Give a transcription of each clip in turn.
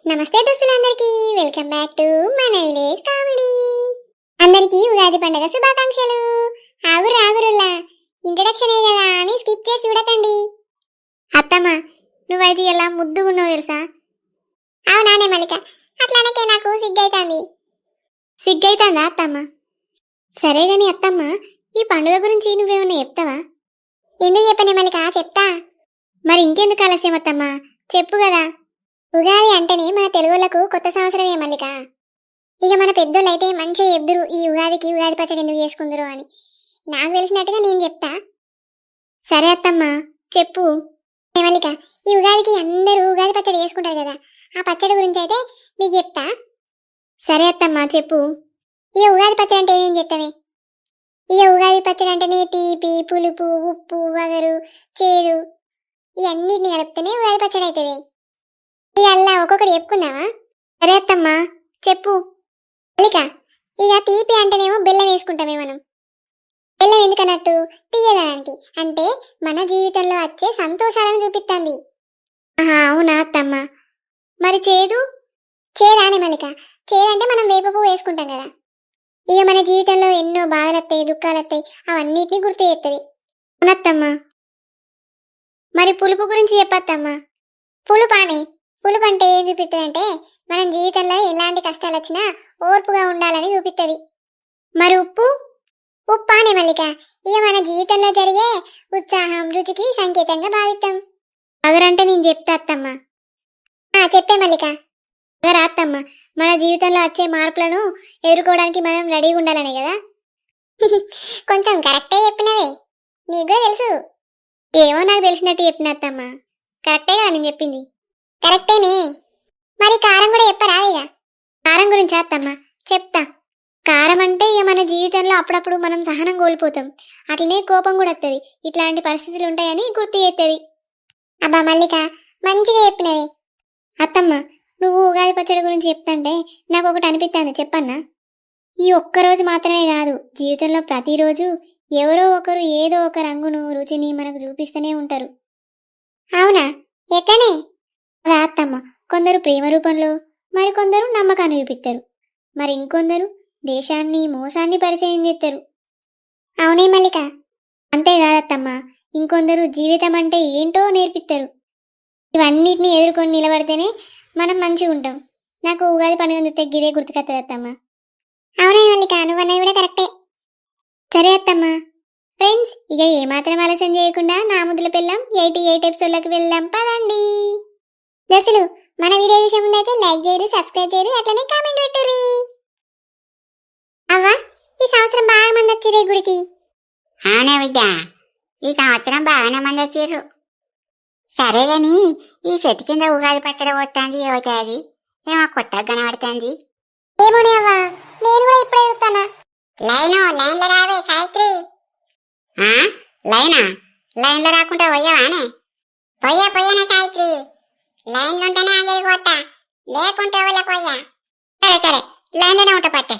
నమస్తే దోస్తులందరికీ, welcome back to మన village comedy. అందరికీ ఉగాది పండుగ శుభాకాంక్షలు. ఆగురులా ఇంట్రడక్షనే కదా అని స్కిప్ చేసి చూడకండి. అత్తమ్మ, నువ్వైతే ఎలా ముద్దుగున్నావు తెలుసా? అవునానే మల్లిక, అట్లానకే నాకు సిగ్గైతాందా అత్తమ్మ? సరే గాని అత్తమ్మ, ఈ పండుగ గురించి నువ్వేమన్నా చెప్తావా? ఎందుకు చెప్పనే మల్లిక, చెప్తా. మరి ఇంకెందుకు ఆలస్యం అత్తమ్మ, చెప్పు కదా. ఉగాది అంటేనే మన తెలుగులకు కొత్త సంవత్సరమే మల్లిక. ఇక మన పెద్దోళ్ళు అయితే మంచిగా చెప్దురు ఈ ఉగాదికి ఉగాది పచ్చడి ఎందుకు చేసుకుందరు అని. నాకు తెలిసినట్టుగా నేను చెప్తా. సరే అత్తమ్మ, చెప్పు. మల్లిక, ఈ ఉగాదికి అందరూ ఉగాది పచ్చడి చేసుకుంటారు కదా, ఆ పచ్చడి గురించి అయితే మీకు చెప్తా. సరే అత్తమ్మ, చెప్పు. ఇక ఉగాది పచ్చడి అంటే ఏమేం చెప్తావే? ఇక ఉగాది పచ్చడి అంటేనే తీపి, పులుపు, ఉప్పు, వగరు, చేదు ఇవన్నిటిని కలిపితేనే ఉగాది పచ్చడి అవుతుంది. ఇక అల్లా ఒక్కొక్కటి చెప్పుకుందామా? సరే అత్తమ్మా, చెప్పు. మల్లిక, ఇక తీపి అంటేనేమో బెల్లం వేసుకుంటామే మనం. బెల్లం ఎందుకన్నట్టు? తీయదనానికి, అంటే మన జీవితంలో వచ్చే సంతోషాలను చూపిస్తుంది. అవునా అత్తమ్మ? మరి చేదానే మల్లిక, చేదంటే మనం వేప పువ్వు వేసుకుంటాం కదా. ఇక మన జీవితంలో ఎన్నో బాధలు వస్తాయి, దుఃఖాలు వస్తాయి, అవన్నిటిని గుర్తు చేస్తుంది. అవునత్తమ్మా. మరి పులుపు గురించి చెప్పత్తమ్మా. పులుపు అంటే ఏం చూపిస్తుంది అంటే మనం జీవితంలో ఎలాంటి కష్టాలు వచ్చినా ఓర్పుగా ఉండాలని చూపిస్తుంది. మరి ఉప్పు అనే మల్లిక, ఇక మన జీవితంలో జరిగే ఉత్సాహం, రుచికి సంకేతంగా భావిస్తాం. అగరంటే నేను చెప్తా అత్తమ్మ. చెప్పే మల్లిక. అగరా అత్తమ్మ, మన జీవితంలో వచ్చే మార్పులను ఎదుర్కోవడానికి మనం రెడీగా ఉండాలనే కదా. కొంచెం కరెక్టే చెప్పినవే, నీకు కూడా తెలుసు. ఏమో నాకు తెలిసినట్టు చెప్పిన అత్తమ్మ. కరెక్టే కదా నేను చెప్పింది? కరెక్టేనే. మరి కారం కూడా చెప్పరా? ఇక కారం గురించి అత్తమ్మ చెప్తా. కారం అంటే ఇక మన జీవితంలో అప్పుడప్పుడు మనం సహనం కోల్పోతాం, అట్లనే కోపం కూడా వస్తుంది. ఇట్లాంటి పరిస్థితులు ఉంటాయని గుర్తు చేస్తుంది. అబ్బా మల్లిక, మంచిగా చెప్పినవే. అత్తమ్మ, నువ్వు ఉగాది పచ్చడి గురించి చెప్తాంటే నాకు ఒకటి అనిపిస్తుంది, చెప్పన్నా? ఈ ఒక్కరోజు మాత్రమే కాదు, జీవితంలో ప్రతిరోజు ఎవరో ఒకరు ఏదో ఒక రంగును, రుచిని మనకు చూపిస్తూనే ఉంటారు. అవునా? ఎట్లనే? అదా అత్తమ్మ, కొందరు ప్రేమ రూపంలో, మరి కొందరు నమ్మకాన్ని చూపిస్తారు, మరి ఇంకొందరు దేశాన్ని, మోసాన్ని పరిచయం చేస్తారు. అవునే మల్లిక. అంతేకాదత్తమ్మ, ఇంకొందరు జీవితం అంటే ఏంటో నేర్పిస్తారు. ఇవన్నిటిని ఎదుర్కొని నిలబడితేనే మనం మంచిగా ఉంటాం. నాకు ఉగాది పండుగ చూస్తే గిదే గుర్తుకొస్తుంది అత్తమ్మ. అవునే మల్లిక, నువ్వన్నది కూడా కరెక్టే. సరే అత్తమ్మ. ఫ్రెండ్స్, ఇక ఏమాత్రం ఆలస్యం చేయకుండా నా ముద్దుల పిల్లం 88 ఎపిసోడ్లకు వెళ్దాం పదండి. దశలు, మన వీడియో చూసే ముందు అయితే లైక్ చేయరు, సబ్స్క్రైబ్ చేయరు, అట్లనే కామెంట్ పెట్టుర్రి. అవ్వా, ఈ సంవత్సరం బాగా మంది వచ్చిరే గుడికి. అవునా బిడ్డ, ఈ సంవత్సరం బాగానే మంది వచ్చిర్రు. సరేగాని ఈ చెట్టు కింద ఉగాది పచ్చడి పోతుంది, ఏమవుతుంది? ఏమో కొత్తగా కనబడుతుంది. ఏమోనే అవ్వా, నేను కూడా ఇప్పుడే చూస్తానా. లైన్లో రావే సావిత్రి. లైన్లో రాకుంటే పోయావానే? పోయానే సావిత్రి. లైన్లు ఉంటేనే అందరికి పోతా, లేకుంటే వాళ్ళకి పోయా. సరే లైన్లోనే ఉంటా పట్టే.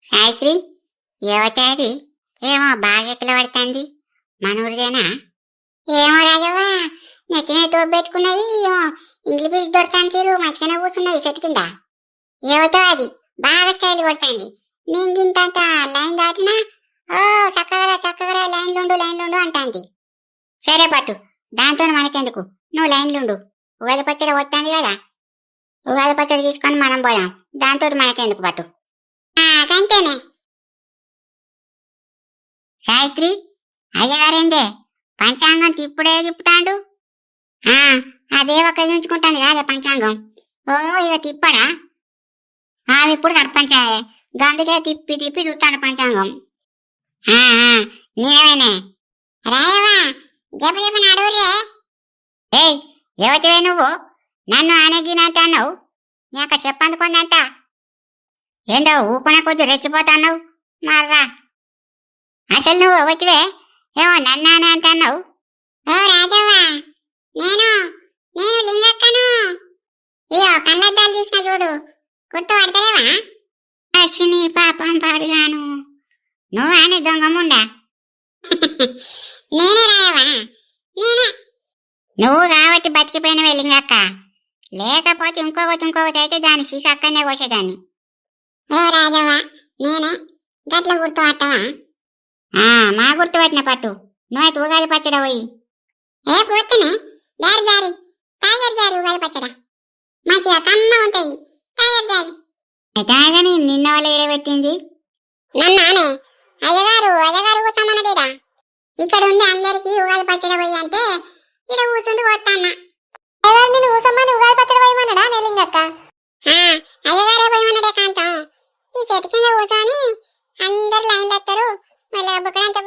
సావిత్రి, ఏమవుతుంది? ఏమో బాగా ఎక్కల పడుతుంది, మనూరిదేనా? ఏమో రాజవ్వ, నెత్తిన టోపు పెట్టుకున్నది, ఏమో ఇంగ్లీష్ పీస్ దొరకని తీరు మంచిగానే కూర్చున్నది చెట్టు కింద. ఏమవుతావు అది బాగా స్టైల్ కొడుతుంది. నేను గింత లైన్ దాటినా ఓ చక్కగా లైన్లుండు అంటాంది. సరే పట్టు, దాంతో మనకెందుకు, నువ్వు లైన్లుండు. ఉగాది పచ్చడి వస్తుంది కదా, ఉగాది పచ్చడి తీసుకొని మనం పోయాం, దాంతో మనకెందుకు పట్టు. అంతేనే. సావిత్రి, అయ్యగారేందే పంచాంగం తిప్పుతాడు? అదే ఒక చూసుకుంటాను కాదే పంచాంగం. ఓ ఇక తిప్పడా? ఆమె ఇప్పుడు సర్పంచాయే, గందుకే తిప్పి చూస్తాడు పంచాంగం. నేనేనే రాయవా, చెప్పని అడవురే. ఏయ్, యువతివే నువ్వు, నన్ను అనగినట్టన్నావు. నాక చెప్పందుకుందంత ఏందో ఊపున కొద్ది రెచ్చిపోతాన్నావు. మర్రా, అసలు నువ్వు యువతివే, ఏమో నన్ను అంటున్నావు. ఓ రాజవ్వా, నేను లింగక్కను. ఇయో కళ్ళద్దాలు తీసిన చూడు, గుర్తు పడతలేవా? అశ్విని పాపం పాడుగాను, నువ్వాని దొంగముండా. నేనే రాయవా, నేనే. నువ్వు కాబట్టి బతికిపోయినవే లింగక్క, లేకపోతే ఇంకొకటి అయితే దాని సీక అక్కడనే కోసేదాన్ని. ఓ రాజవ్వ, నేనే గట్ల గుర్తుపట్టవా? మా గుర్తుపట్టిన పట్టు. నువ్వైతే ఉగాది పచ్చడ పోయి. ఏ పోతేనే దారి తాగర్ దారి ఉగాది పచ్చడ మంచిగా కమ్మ ఉంటది. తాగర్ తాగని నిన్న వాళ్ళ ఇడబెట్టింది నన్నానే. అయ్యగారు కూర్చోమన్నదేడా. ఇక్కడ ఉంది అందరికి ఉగాది పచ్చడి పోయి అంటే ఇక్కడ కూర్చుండి పోతాన్నా. ఎవరు నేను ఊసమ్మని ఉగాది పచ్చడి పోయమన్నాడా నెలింగక్క? అయ్యగారే పోయమన్నాడే కాంతం. ఈ చెట్టు కింద కూర్చొని అందరు లైన్లు వస్తారు. మళ్ళీ బుక్కడంత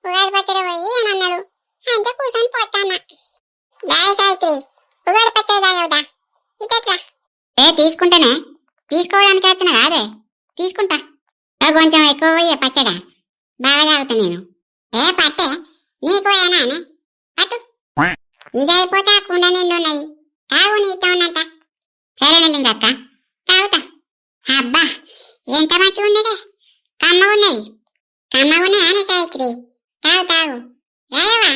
ఉగాది పచ్చడి పోయి అని అన్నాడు. అంటే కూర్చొని పోతాన్నా. దాయి సావిత్రి, ఉగాది పచ్చడి దాగవుదా ఇట్లా? తీసుకుంటానే. తీసుకోవడానికి వచ్చిన కాదే, తీసుకుంటా. కొంచెం ఎక్కువ పోయే పచ్చడా బాగా తాగుతా నేను. పట్టే నీకు ఏనా పట్టు. ఇది అయిపోతే ఆ కుండ నిండు ఉన్నది. తాగు నీ ఇష్టం ఉన్నంత. సరే నెల్లిందక్క, తాగుతా. అబ్బా ఎంత మంచిగా ఉన్నదే, కమ్మగున్నది అని సావిత్రి. తాగు రాయవా,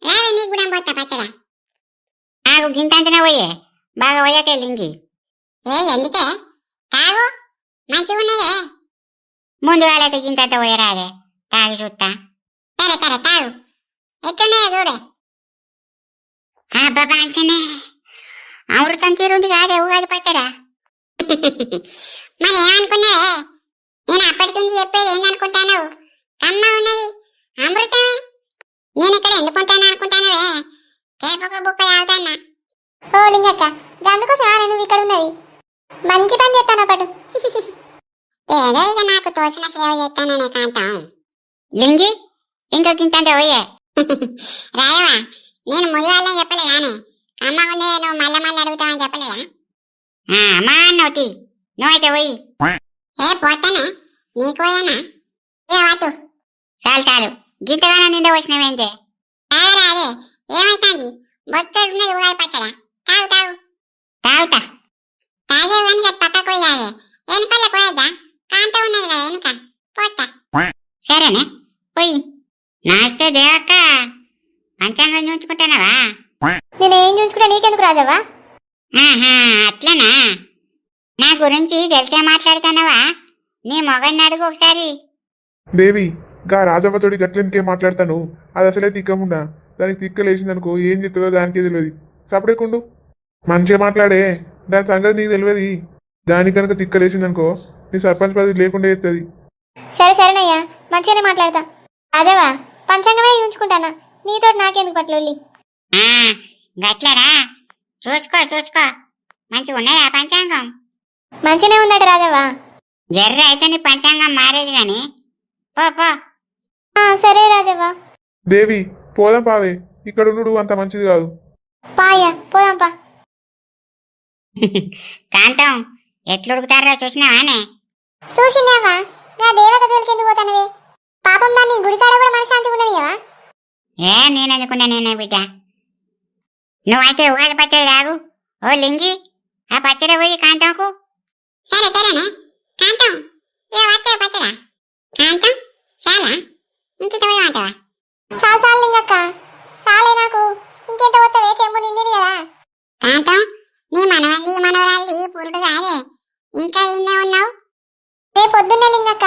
రావే నీకు కూడా పోతా పచ్చడా. తాగు గింతంతనే పోయే, బాగా పోయాకే లింగి. ఎందుకే? తాగు మంచిగా ఉన్నదే. ముందుగాలైతే గింతంత పోయరాదే, తాగి చూస్తా. సరే తాగు. ఎట్లున్నాయో చూడే. అబ్బా మంచినే, అమృతం తీరుంది కాదే ఉగాది పచ్చడా. మరి ఏమనుకున్నావే? నేను అప్పటి నుంచి చెప్పేది ఏందనుకుంటాను? కమ్మ ఉన్నది, అమృతమే. నేను ఇక్కడ ఎందుకుంటాను అనుకుంటానవే? కేపక బుక్క తాగుతాన్నా. ఓ లింగక్క, అందుకోసం నువ్వు ఇక్కడ ఉన్నది. మంచి పని చేస్తాను పట్టు. ఏదో ఇక నాకు తోచిన సేవ చేస్తాననే కాంతం. లింగి ఇంకా గింతంటే పోయే. రాయవా, నేను ముదివాళ్ళని చెప్పలేదానే? అమ్మగుండే నువ్వు మళ్ళీ అడుగుతావని చెప్పలేదా? అమ్మా అన్నవుతి, నువ్వైతే పోయి. పోతానే, నీకు పోయానా? వాటు చాలు గింతగానే నిండా వచ్చినవేంటే. తాగరాదే, ఏమైతుంది? బొచ్చడున్నది ఉగాది పచ్చడా. తాగుతా. తాగే వెనుక పక్కకు పోయి తాగే. వెనుకల్లో పోయేద్దా? కాంత ఉన్నది కదా వెనుక, పోతా. సరేనే పోయి. నాస్తే దేవక్క, పంచాంగం చూసుకుంటానవా? నేనేం చూసుకుంటా, నీకెందుకు రాజవ్వా? అట్లనా? నా గురించి తెలిసే మాట్లాడుతున్నావా? నీ మొగన్ని అడుగు ఒకసారి. దేవి, గా రాజవ్వతోడి గట్లెందుకే మాట్లాడతాను? అది అసలే తిక్కముండా. దానికి తిక్కలేసిందనుకో ఏం చెప్తుందో దానికే తెలియదు. సపడేకుండు, మంచిగా మాట్లాడే. దాని సంగతి నీకు తెలియదు. దాని కనుక తిక్కలేసిందనుకో నీ సర్పంచ్ పదవి లేకుండా చేస్తుంది. సరేనయ్యా, మంచిగానే మాట్లాడతా. రాజవ్వా, పంచాంగమే చూసుకుంటానా, నీతో నాకెందుకు పట్ల? గట్లరా? చూసుకో. మంచిగా ఉన్నదా పంచాంగం? మంచిగానే ఉందట రాజవ్వా. జర్ర అయితే నీ పంచాంగం మారేది గాని పో. సరే రాజవ్వా. దేవి, పోదాం పావే. ఇక్కడ ఉండు అంత మంచిది కాదు. పాయ్యా, పోదాంపా. కాంతం ఎట్లుడుకుతారో చూసినావానే? చూసినావా? నా దేవత జోలికి ఎందుకు పోతానవే? పాపం దాన్ని గుడికాడ కూడా మనశ్శాంతి ఉండనియవా? నేనెందుకున్నా బిడ్డ. నువ్వైతే ఉగాది పచ్చడి తాగు. ఓ లింగి, ఆ పచ్చడి పోయి కాంతంకు. సరేనే కాంతం, ఇక వచ్చే పచ్చడా. కాంతం చాలా ఇంకిట పోయమంటావా? చాలు లింగక్క, చాలే నాకు. ఇంకెంత పోతావే? చెంబు నిండింది కదా. కాంతం, నీ మనవంది మనవరాలి పురుడు కాదే, ఇంకా ఇన్నే ఉన్నావు. రేపు పొద్దున్నే లింగక్క,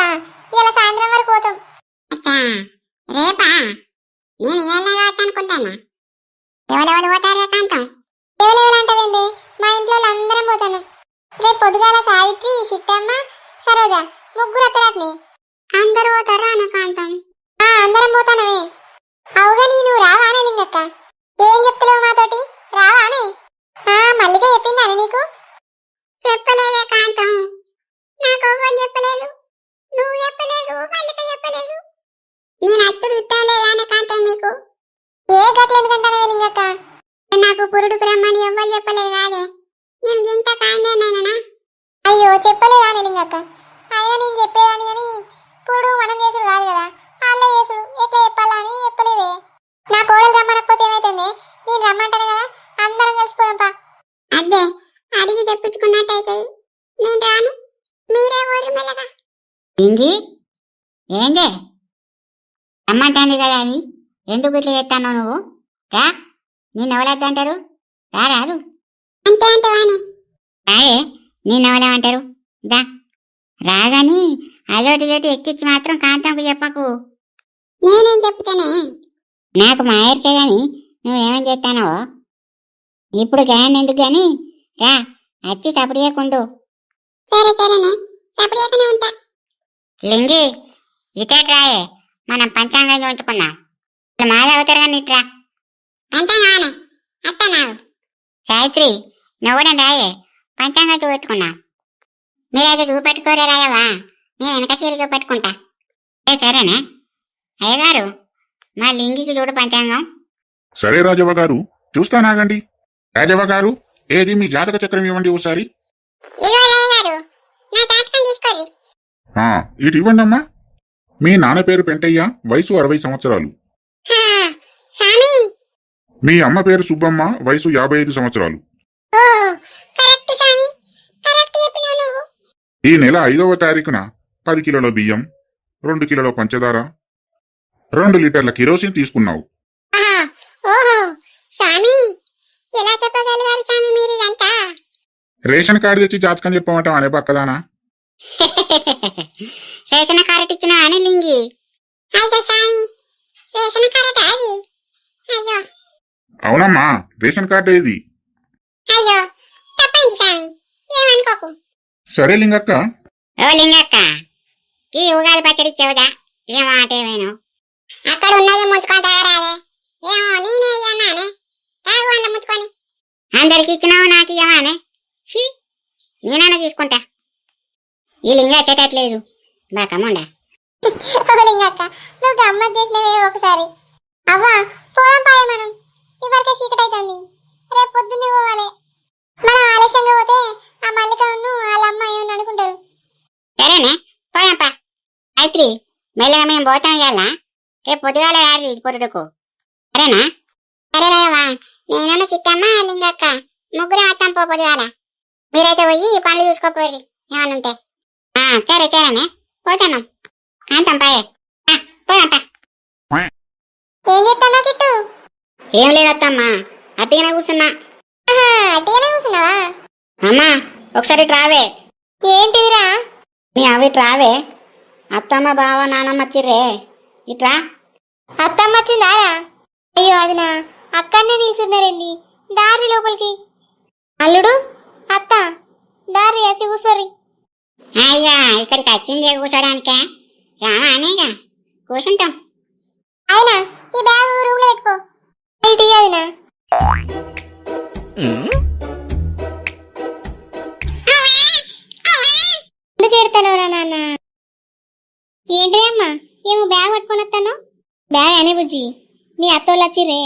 ఇలా సాయంత్రం వరకు పోతాం. అచ్చా, రేపా? నేను ఇవాళ కావచ్చు అనుకుంటానా. ఎవరెవరు పోతారే కాంతం? ఎవరెవరంటావేంది? మా ఇంట్లో అందరం పోతాను. రేపు పొద్దుగాల సావిత్రి, చిట్టమ్మ, సరోజ ముగ్గురు అత్తరాట్ని. అందరూ పోతారా అన్న కాంతం? అందరం పోతానవే. అవుగా నువ్వు రావానే లింగక్క? ఏం చెప్తలేవు మాతోటి? రావానే? మల్లిక చెప్పిందానే నీకు? చెప్పలేదే కాంతం, నాకు ఎవ్వరు చెప్పలేదు. నువ్వు చెప్పలేదు, మల్లిక చెప్పలేదు. నేను అచ్చుడు ఇష్టం లేదానే కాంతం మీకు? ఏ గట్ల ఎందుకంటానవే లింగక్క? నాకు పురుడుకు రమ్మని ఎవ్వరు చెప్పలేదు కాదే. నేను ఇంత కాందేనా? అయ్యో, చెప్పలేదానే లింగక్క? అయినా నేను చెప్పేదాన్ని కానీ పురుడు మనం చేసుడు కాదు కదా, వాళ్ళే చేసుడు. ఎట్లా చెప్పాలా అని చెప్పలేదే. నా కోడలు రమ్మనకపోతే ఏమైతుంది? నేను రమ్మంటాను కదా, అందరం కలిసిపోదాంపా. అదే అడిగి చెప్పించుకున్నట్టయితే నేను రాను, మీరే ఊరు మెల్లగా. ఇంగి ఏందే రమ్మంటుంది కదా, అది ఎందుకు ఇట్లా చేస్తాను నువ్వు? రా, నేను ఎవరద్దంటారు? రాదు. అంతే అంటవానే రాయే నిన్నవలేమంటారు దా రాగాని అదోటి ఇదోటి ఎక్కించి మాత్రం కాంతంకు చెప్పకు. నేనేం చెప్తానే నాకు మాయర్కే గాని నువ్వేమేం చేస్తానో ఇప్పుడు గాని ఎందుకు గాని రా వచ్చి చపడియకుండు. సరే సరేనే చపడియకనే ఉంటా. లింగి ఇటేట్ రాయే మనం పంచాంగం చూపించుకున్నాం. మాది అవుతారు కానీ ఇట్రా పంచాంగానే అత్తన్నావు. సావిత్రి నువ్వు కూడా రాయే పంచాంగం చూపెట్టుకున్నాం. మీరైతే చూపెట్టుకోరే రాయవా నేను వెనక సీర చూపెట్టుకుంటా. సరేనా అయ్యగారు మా లింగికి చూడు పంచాంగం. సరే రాజవ్వ గారు చూస్తానాగండి. రాజవ్వ గారు ఏది మీ జాతక చక్రం ఇవ్వండి ఒకసారి. ఇటు ఇవ్వండి అమ్మా. మీ నాన్న పేరు పెంటయ్య, వయసు 60 సంవత్సరాలు. మీ అమ్మ పేరు సుబ్బమ్మ, వయసు 55 సంవత్సరాలు. ఈ నెల 5వ తారీఖున 10 కిలోల బియ్యం, 2 కిలోల పంచదార, 2 లీటర్ల కిరోసిన్ తీసుకున్నావు. రేషన్ కార్డు తెచ్చి జాతకం చెప్పమంటాం అనే పక్కదానా. రేషన్ కార్డు ఇచ్చిన అని లింగి. అయ్యో స్వామి రేషన్ కార్డు అది. అయ్యో అవునమ్మా రేషన్ కార్డు ఏది. అయ్యో తప్పండి స్వామి ఏమనుకోకు. సరే లింగక్క. ఓ లింగక్క ఈ ఉగాది పచ్చడి ఇచ్చేవుదా ఏమో ఆటేమేను. అక్కడ ఉన్నది ముంచుకొని తాగరాదే. ఏమో నేనే అన్నానే తాగు అన్న ముంచుకొని. అందరికి ఇచ్చినావు నాకు ఇవ్వమానే. నేనన్నా తీసుకుంటా. ఈ లింగ వచ్చేటట్లేదు బాకమ్మండా. లింగక్క నువ్వు గమ్మత్ చేసినవే ఒకసారి. అవ్వా పోదాం పాయ మనం. ఇవరకే చీకటి అవుతుంది. రేపు పొద్దున్నే పోవాలి. మనం ఆలస్యంగా పోతే ఆ మల్లికను వాళ్ళ అమ్మ ఏమని అనుకుంటారు. సరేనే పోయాంపా. మైత్రి మెల్లగా మేము పోతాం ఇవాళ. రేపు పొద్దుగాల రారి పొరుడుకు సరేనా. సరేరాయమ్మా నేను చిట్టమ్మ లింగక్క ముగ్గురం వస్తాం పో పొద్దుగాల. మీరైతే పోయి పనులు చూసుకోపోయి ఏమనుంటే. సరే సరేనే పోతాను అంటాం పాయే పోయాంపా. ఏం చేస్తానో కిట్టు. ఏం లేదత్తమ్మా అట్టిగానే కూర్చున్నా. అట్టిగానే కూర్చున్నావా. అమ్మా ఒకసారి రావే. ఏంటిదిరా. నీ అవి రావే. అత్తమ్మ బావ నానమ్మ వచ్చిర్రే ఇట్రా. అత్తమ్మ వచ్చిందారా. అయ్యో అది నా అక్కడనే నిల్చున్నారేంది దారి లోపలికి. అల్లుడు అత్త దారి వేసి కూర్చోరి. అయ్యా ఇక్కడికి వచ్చింది కూర్చోడానికే రామా అనేగా కూర్చుంటాం. అయినా ఈ బ్యాగ్ రూమ్ లో పెట్టుకో. ఇటీ అదినా ఎందుకు ఎడతానవరా నాన్న. ఏంటి అమ్మా ఏమో బ్యాగ్ పట్టుకొని వస్తాను. బ్యాగ్ అనే బుజ్జి మీ అత్తోళ్ళు వచ్చిర్రే.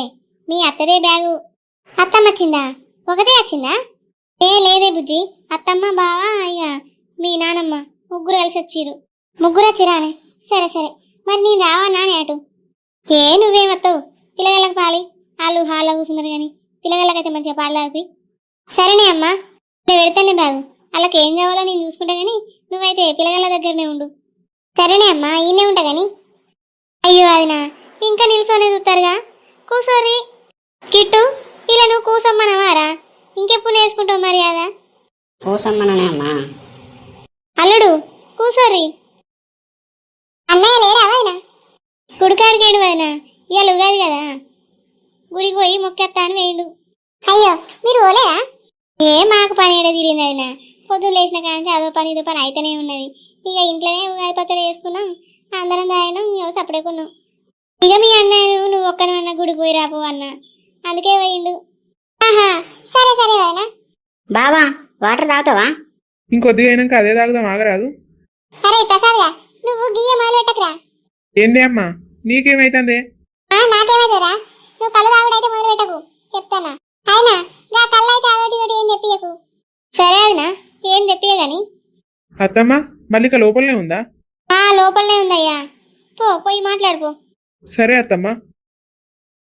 మీ అత్తదే బ్యాగు. అత్తమ్మ వచ్చిందా. ఒకటే వచ్చిందా. లేదే బుజ్జి అత్తమ్మ బావ ఇక మీ నానమ్మ ముగ్గురు కలిసి వచ్చిర్రు. ముగ్గురు వచ్చిరానే. సరే సరే మరి నేను రావా నానే అటు. నువ్వేమత్తావు పిల్లగాళ్ళకి పాలి. వాళ్ళు హాల్లో కూర్చున్నారు కానీ పిల్లగాళ్ళకైతే మంచిగా పాలు తాపి. సరేనే అమ్మా నేను పెడతానే బ్యాగు. వాళ్ళకి ఏం కావాలో నేను చూసుకుంటా గానీ నువ్వైతే పిల్లగాళ్ళ దగ్గరనే ఉండు. సరేనే అమ్మా ఈయనే ఉంటా గాని. అయ్యో అదినా ఇంకా నిల్చొనే చూస్తారుగా కూసోరి. కిట్టు ఇలా నువ్వు కూసమ్మనవారా. ఇంకెప్పుడు నేర్చుకుంటావు మర్యాద. కూసమ్మనే అమ్మా. అల్లుడు కూసోరి. అన్నయ్య లేరా వదినా. గుడికాడికి ఏడు వదినా ఇవాళ ఉగాది కదా గుడికి పోయి మొక్కేస్తా అని వేయండు. అయ్యో మీరు ఓలేరా. మాకు పని ఏడా తీరింది అయినా. పొద్దున్న లేచిన కానీ అదో పని ఇదో పని అయితేనే ఉన్నది. ఇక ఇంట్లోనే ఉగాది పచ్చడి వేసుకున్నాం. అందరం తాగినాం. సపడేకున్నాం. ఇక మీ అన్నయ్య నువ్వు ఒక్కనన్నా గుడికి పోయి రాపో అన్న అందుకే పోయిండు. ఆహా సరే సరే వదినా. బావా వాటర్ తాగుతావా. ఇంకొద్దిగా అయినాక అదే తాగుదాం ఆగరాదు. అరే ప్రసాద్గా నువ్వు గియ్య మొదలు పెట్టకురా. ఏంది అమ్మా నీకేమైతుంది. నాకేమైతుందిరా. నువ్వు కళ్ళు తాగుడైతే మొదలు పెట్టకు చెప్తానా. అయినా నా కళ్ళు అయితే అదోటి ఇదోటి ఏం చెప్పియకు. సరే అదినా ఏం చెప్పియ గాని. అత్తమ్మ మల్లిక లోపలనే ఉందా. లోపలనే ఉందయ్యా. పోయి మాట్లాడుకో. సరే అత్తమ్మ.